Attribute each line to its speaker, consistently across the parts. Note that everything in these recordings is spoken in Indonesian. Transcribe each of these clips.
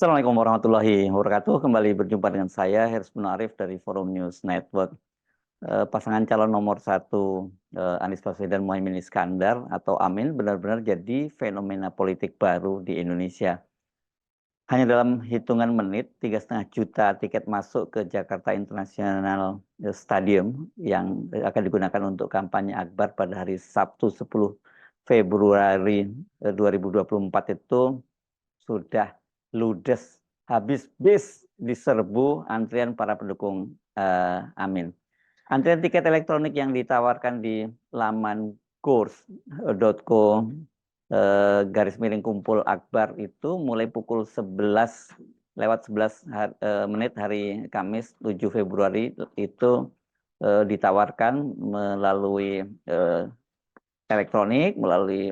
Speaker 1: Assalamualaikum warahmatullahi wabarakatuh. Kembali berjumpa dengan saya, Hersman Munarif dari Forum News Network. Pasangan calon nomor satu Anies Baswedan Muhaimin Iskandar atau Amin benar-benar jadi fenomena politik baru di Indonesia. Hanya dalam hitungan menit, 3,5 juta tiket masuk ke Jakarta International Stadium yang akan digunakan untuk kampanye Akbar pada hari Sabtu 10 Februari 2024 itu sudah ludes, habis bis diserbu antrian para pendukung Amin. Antrian tiket elektronik yang ditawarkan di laman gors.co garis miring kumpul Akbar itu mulai pukul 11 lewat 11 menit hari Kamis 7 Februari itu ditawarkan melalui elektronik, melalui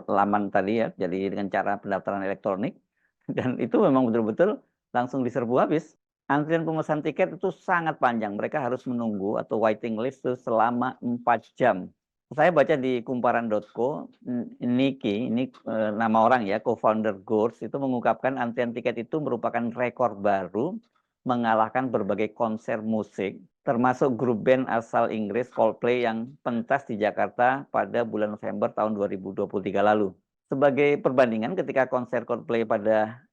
Speaker 1: laman tadi ya, jadi dengan cara pendaftaran elektronik. Dan itu memang betul-betul langsung diserbu habis. Antrian pemesan tiket itu sangat panjang. Mereka harus menunggu atau waiting list itu selama 4 jam. Saya baca di kumparan.co, Niki, ini nama orang ya, co-founder Gors, itu mengungkapkan antrian tiket itu merupakan rekor baru, mengalahkan berbagai konser musik, termasuk grup band asal Inggris Coldplay yang pentas di Jakarta pada bulan November tahun 2023 lalu. Sebagai perbandingan, ketika konser Coldplay pada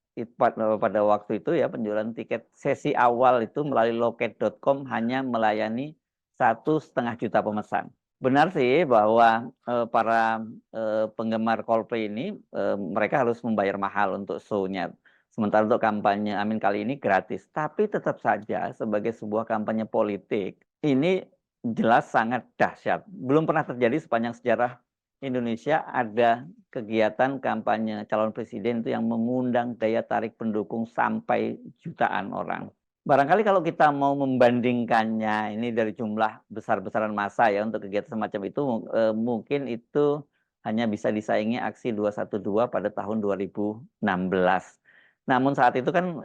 Speaker 1: waktu itu ya, penjualan tiket sesi awal itu melalui loket.com hanya melayani 1,5 juta pemesan. Benar sih bahwa para penggemar Coldplay ini mereka harus membayar mahal untuk show-nya. Sementara untuk kampanye Amin kali ini gratis. Tapi tetap saja sebagai sebuah kampanye politik, ini jelas sangat dahsyat. Belum pernah terjadi sepanjang sejarah Indonesia ada kegiatan kampanye calon presiden itu yang mengundang daya tarik pendukung sampai jutaan orang. Barangkali kalau kita mau membandingkannya ini dari jumlah besar-besaran massa ya untuk kegiatan semacam itu mungkin itu hanya bisa disaingi aksi 212 pada tahun 2016. Namun saat itu kan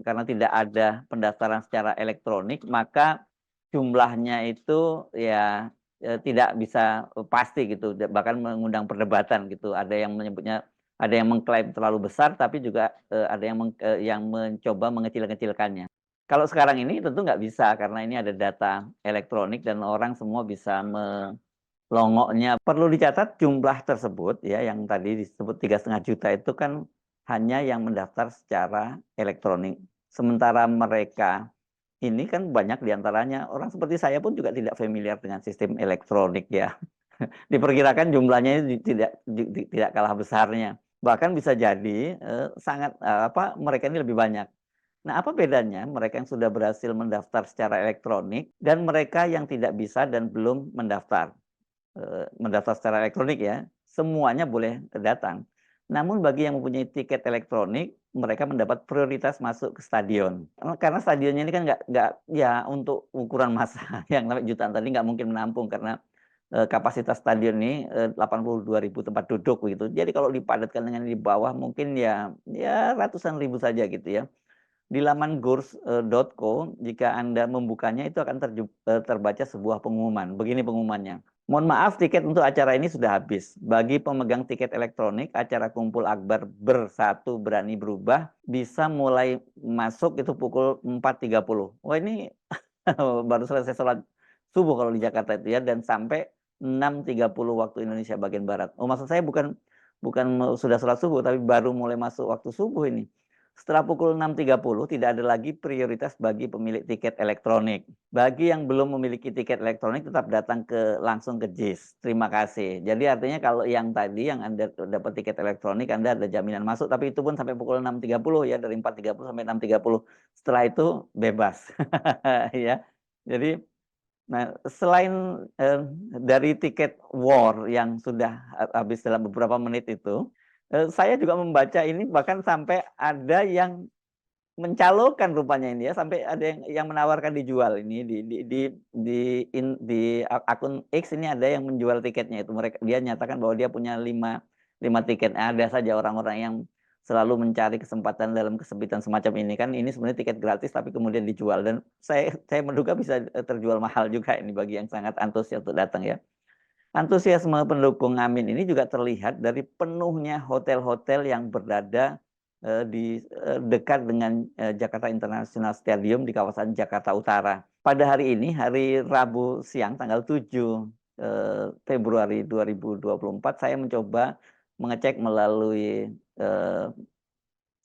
Speaker 1: karena tidak ada pendaftaran secara elektronik, maka jumlahnya itu ya tidak bisa pasti gitu, bahkan mengundang perdebatan gitu. Ada yang menyebutnya, ada yang mengklaim terlalu besar, tapi juga ada yang mencoba mengecil-kecilkannya. Kalau sekarang ini tentu nggak bisa karena ini ada data elektronik dan orang semua bisa melongoknya. Perlu dicatat jumlah tersebut ya yang tadi disebut 3,5 juta itu kan hanya yang mendaftar secara elektronik. Sementara mereka ini kan banyak diantaranya orang seperti saya pun juga tidak familiar dengan sistem elektronik ya. Diperkirakan jumlahnya tidak kalah besarnya. Bahkan bisa jadi sangat mereka ini lebih banyak. Nah, apa bedanya mereka yang sudah berhasil mendaftar secara elektronik dan mereka yang tidak bisa dan belum mendaftar? Mendaftar secara elektronik ya, semuanya boleh datang. Namun bagi yang mempunyai tiket elektronik, mereka mendapat prioritas masuk ke stadion. Karena stadionnya ini kan nggak ya untuk ukuran massa yang jutaan tadi nggak mungkin menampung karena kapasitas stadion ini 82.000 tempat duduk begitu. Jadi kalau dipadatkan dengan di bawah mungkin ya ratusan ribu saja gitu ya. Di laman gors.co, jika Anda membukanya itu akan terbaca sebuah pengumuman. Begini pengumumannya. Mohon maaf, tiket untuk acara ini sudah habis. Bagi pemegang tiket elektronik, acara Kumpul Akbar Bersatu Berani Berubah bisa mulai masuk itu pukul 4.30. Wah ini baru selesai sholat subuh kalau di Jakarta itu ya, dan sampai 6.30 waktu Indonesia bagian Barat. Oh, maksud saya bukan sudah sholat subuh, tapi baru mulai masuk waktu subuh ini. Setelah pukul 6.30 tidak ada lagi prioritas bagi pemilik tiket elektronik. Bagi yang belum memiliki tiket elektronik tetap datang langsung ke JIS. Terima kasih. Jadi artinya kalau yang tadi yang Anda dapat tiket elektronik Anda ada jaminan masuk, tapi itu pun sampai pukul 6.30 ya, dari 4.30 sampai 6.30. Setelah itu bebas. Ya. Jadi selain dari tiket war yang sudah habis dalam beberapa menit itu, saya juga membaca ini bahkan sampai ada yang mencalonkan rupanya ini ya, sampai ada yang menawarkan dijual ini di akun X ini ada yang menjual tiketnya itu. Dia nyatakan bahwa dia punya 5 tiket. Ada saja orang-orang yang selalu mencari kesempatan dalam kesempitan semacam ini kan. Ini sebenarnya tiket gratis tapi kemudian dijual, dan saya menduga bisa terjual mahal juga ini bagi yang sangat antusias untuk datang ya. Antusiasme pendukung Amin ini juga terlihat dari penuhnya hotel-hotel yang berada dekat dengan Jakarta International Stadium di kawasan Jakarta Utara. Pada hari ini, hari Rabu siang tanggal 7 Februari 2024, saya mencoba mengecek melalui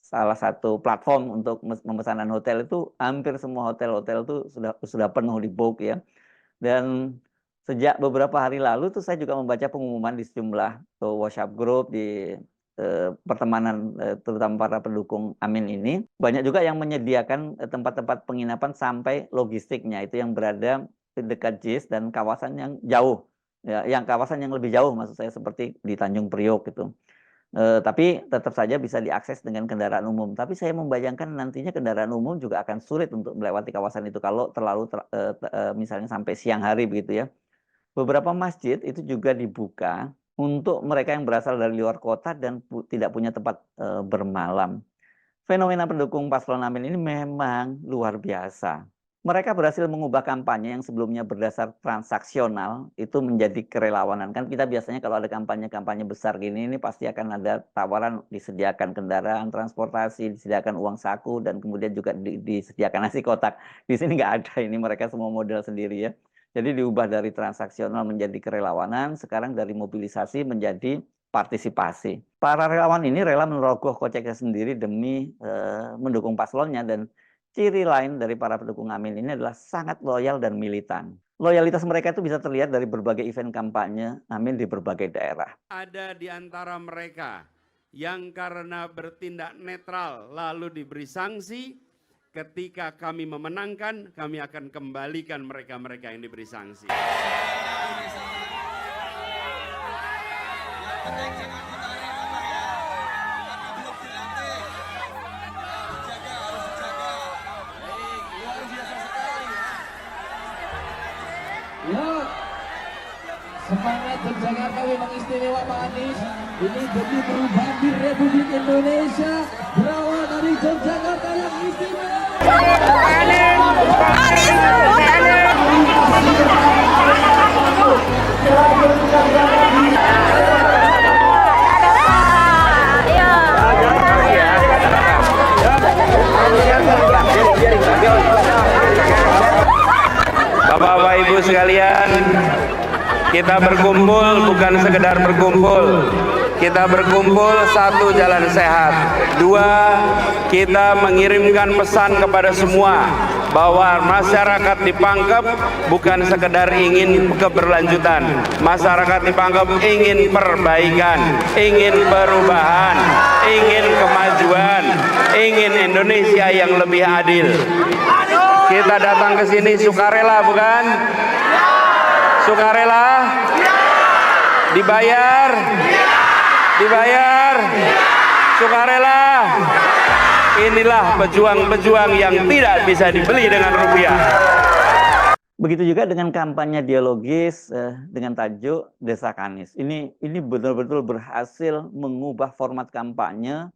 Speaker 1: salah satu platform untuk pemesanan hotel. Itu hampir semua hotel-hotel itu sudah penuh di book ya. Dan sejak beberapa hari lalu tuh saya juga membaca pengumuman di sejumlah WhatsApp group di pertemanan terutama para pendukung Amin ini, banyak juga yang menyediakan tempat-tempat penginapan sampai logistiknya itu yang berada di dekat JIS dan kawasan yang jauh ya, yang kawasan yang lebih jauh maksud saya seperti di Tanjung Priok gitu. Tapi tetap saja bisa diakses dengan kendaraan umum. Tapi saya membayangkan nantinya kendaraan umum juga akan sulit untuk melewati kawasan itu kalau terlalu misalnya sampai siang hari begitu ya. Beberapa masjid itu juga dibuka untuk mereka yang berasal dari luar kota dan tidak punya tempat bermalam. Fenomena pendukung paslon Amin ini memang luar biasa. Mereka berhasil mengubah kampanye yang sebelumnya berdasar transaksional itu menjadi kerelawanan. Kan kita biasanya kalau ada kampanye-kampanye besar gini, ini pasti akan ada tawaran disediakan kendaraan, transportasi, disediakan uang saku, dan kemudian juga disediakan nasi kotak. Di sini nggak ada, ini mereka semua modal sendiri ya. Jadi diubah dari transaksional menjadi kerelawanan, sekarang dari mobilisasi menjadi partisipasi. Para relawan ini rela merogoh koceknya sendiri demi mendukung paslonnya, dan ciri lain dari para pendukung Amin ini adalah sangat loyal dan militan. Loyalitas mereka itu bisa terlihat dari berbagai event kampanye Amin di berbagai daerah.
Speaker 2: Ada di antara mereka yang karena bertindak netral lalu diberi sanksi, ketika kami memenangkan, kami akan kembalikan mereka-mereka yang diberi sanksi.
Speaker 3: Ya, semangat Yogyakarta memang istimewa Pak Anies. Ini demi perubahan di Republik Indonesia, berawal dari Yogyakarta yang istimewa.
Speaker 2: Bapak-bapak Ibu sekalian, kita berkumpul bukan sekedar berkumpul. Kita berkumpul, satu, jalan sehat. Dua, kita mengirimkan pesan kepada semua bahwa masyarakat di Pangkep bukan sekedar ingin keberlanjutan. Masyarakat di Pangkep ingin perbaikan, ingin perubahan, ingin kemajuan, ingin Indonesia yang lebih adil. Kita datang ke sini sukarela, bukan? Sukarela? Dibayar? Dibayar? Sukarela? Inilah pejuang-pejuang yang tidak bisa dibeli dengan rupiah.
Speaker 1: Begitu juga dengan kampanye dialogis dengan tajuk Desak Anies. Ini betul-betul berhasil mengubah format kampanye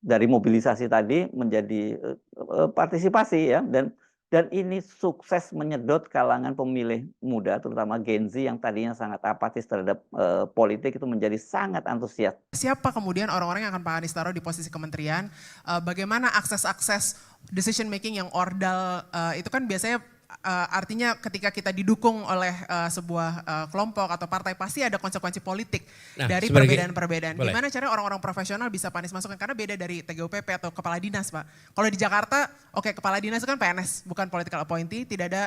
Speaker 1: dari mobilisasi tadi menjadi partisipasi ya, dan ini sukses menyedot kalangan pemilih muda terutama Gen Z yang tadinya sangat apatis terhadap politik itu menjadi sangat antusias.
Speaker 4: Siapa kemudian orang-orang yang akan Pak Anies taruh di posisi kementerian? Bagaimana akses decision making yang ordal itu kan biasanya artinya ketika kita didukung oleh sebuah kelompok atau partai pasti ada konsekuensi politik dari perbedaan-perbedaan. Gimana caranya orang-orang profesional bisa Pak Anies masukkan? Karena beda dari TGOPP atau kepala dinas Pak. Kalau di Jakarta, oke, kepala dinas itu kan PNS, bukan political appointee, tidak ada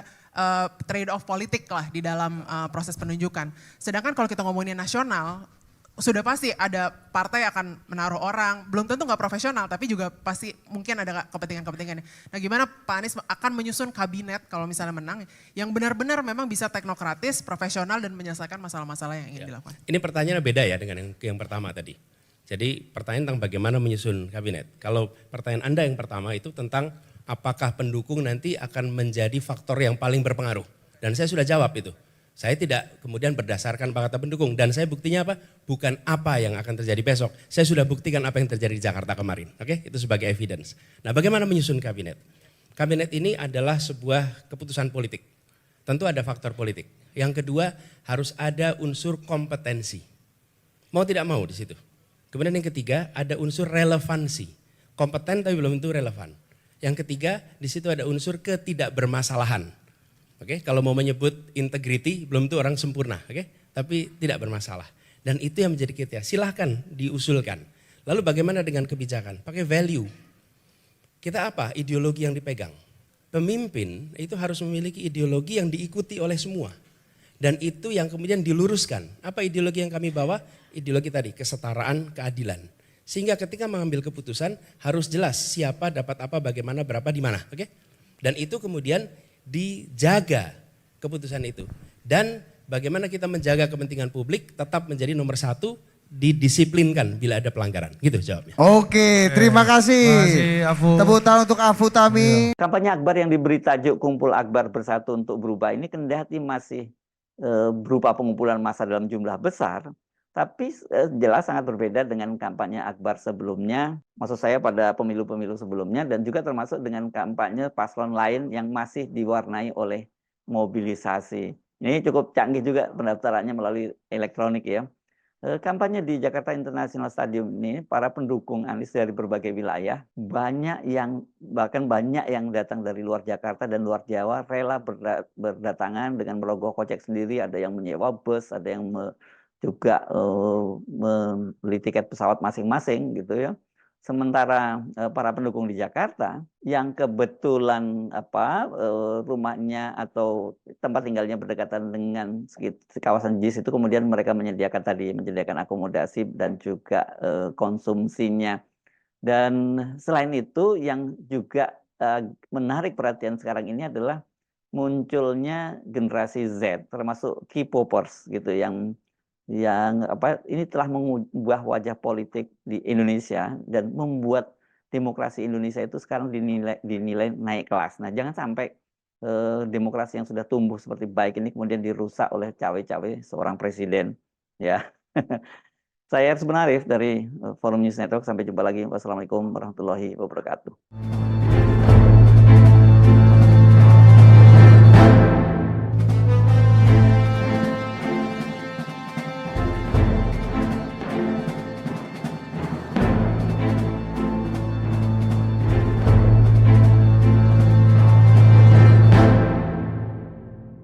Speaker 4: trade off politik lah di dalam proses penunjukan. Sedangkan kalau kita ngomongin nasional, sudah pasti ada partai akan menaruh orang, belum tentu nggak profesional, tapi juga pasti mungkin ada kepentingan-kepentingannya. Nah gimana Pak Anies akan menyusun kabinet kalau misalnya menang, yang benar-benar memang bisa teknokratis, profesional, dan menyelesaikan masalah-masalah yang ingin dilakukan?
Speaker 5: Ini pertanyaannya beda ya dengan yang pertama tadi. Jadi pertanyaan tentang bagaimana menyusun kabinet. Kalau pertanyaan Anda yang pertama itu tentang apakah pendukung nanti akan menjadi faktor yang paling berpengaruh. Dan saya sudah jawab itu. Saya tidak kemudian berdasarkan fakta pendukung, dan saya buktinya apa? Bukan apa yang akan terjadi besok. Saya sudah buktikan apa yang terjadi di Jakarta kemarin. Oke, itu sebagai evidence. Nah, bagaimana menyusun kabinet? Kabinet ini adalah sebuah keputusan politik. Tentu ada faktor politik. Yang kedua, harus ada unsur kompetensi. Mau tidak mau di situ. Kemudian yang ketiga ada unsur relevansi. Kompeten tapi belum tentu relevan. Yang ketiga di situ ada unsur ketidakbermasalahan. Oke, kalau mau menyebut integrity belum tentu orang sempurna, oke? Tapi tidak bermasalah. Dan itu yang menjadi kriteria. Silahkan diusulkan. Lalu bagaimana dengan kebijakan? Pakai value. Kita apa? Ideologi yang dipegang. Pemimpin itu harus memiliki ideologi yang diikuti oleh semua. Dan itu yang kemudian diluruskan. Apa ideologi yang kami bawa? Ideologi tadi, kesetaraan, keadilan. Sehingga ketika mengambil keputusan harus jelas siapa dapat apa, bagaimana, berapa, di mana. Oke? Dan itu kemudian dijaga keputusan itu. Dan bagaimana kita menjaga kepentingan publik tetap menjadi nomor satu, didisiplinkan bila ada pelanggaran. Gitu jawabnya.
Speaker 6: Oke, terima kasih. Tepuk tangan untuk Afu Tami.
Speaker 1: Kampanye Akbar yang diberi tajuk Kumpul Akbar Bersatu untuk Berubah ini kendati masih berupa pengumpulan massa dalam jumlah besar, tapi jelas sangat berbeda dengan kampanye Akbar sebelumnya. Maksud saya pada pemilu-pemilu sebelumnya dan juga termasuk dengan kampanye paslon lain yang masih diwarnai oleh mobilisasi. Ini cukup canggih juga pendaftarannya melalui elektronik ya. Kampanye di Jakarta International Stadium ini, para pendukung Anies dari berbagai wilayah, bahkan banyak yang datang dari luar Jakarta dan luar Jawa, rela berdatangan dengan merogoh kocek sendiri, ada yang menyewa bus, ada yang juga membeli tiket pesawat masing-masing gitu ya. Sementara para pendukung di Jakarta yang kebetulan rumahnya atau tempat tinggalnya berdekatan dengan kawasan JIS itu kemudian mereka menyediakan akomodasi dan juga konsumsinya. Dan selain itu yang juga menarik perhatian sekarang ini adalah munculnya generasi Z termasuk K-popers gitu yang ini telah mengubah wajah politik di Indonesia dan membuat demokrasi Indonesia itu sekarang dinilai naik kelas. Nah, jangan sampai demokrasi yang sudah tumbuh seperti baik ini kemudian dirusak oleh cawe-cawe seorang presiden. Ya, saya Arif dari Forum News Network. Sampai jumpa lagi. Wassalamualaikum warahmatullahi wabarakatuh.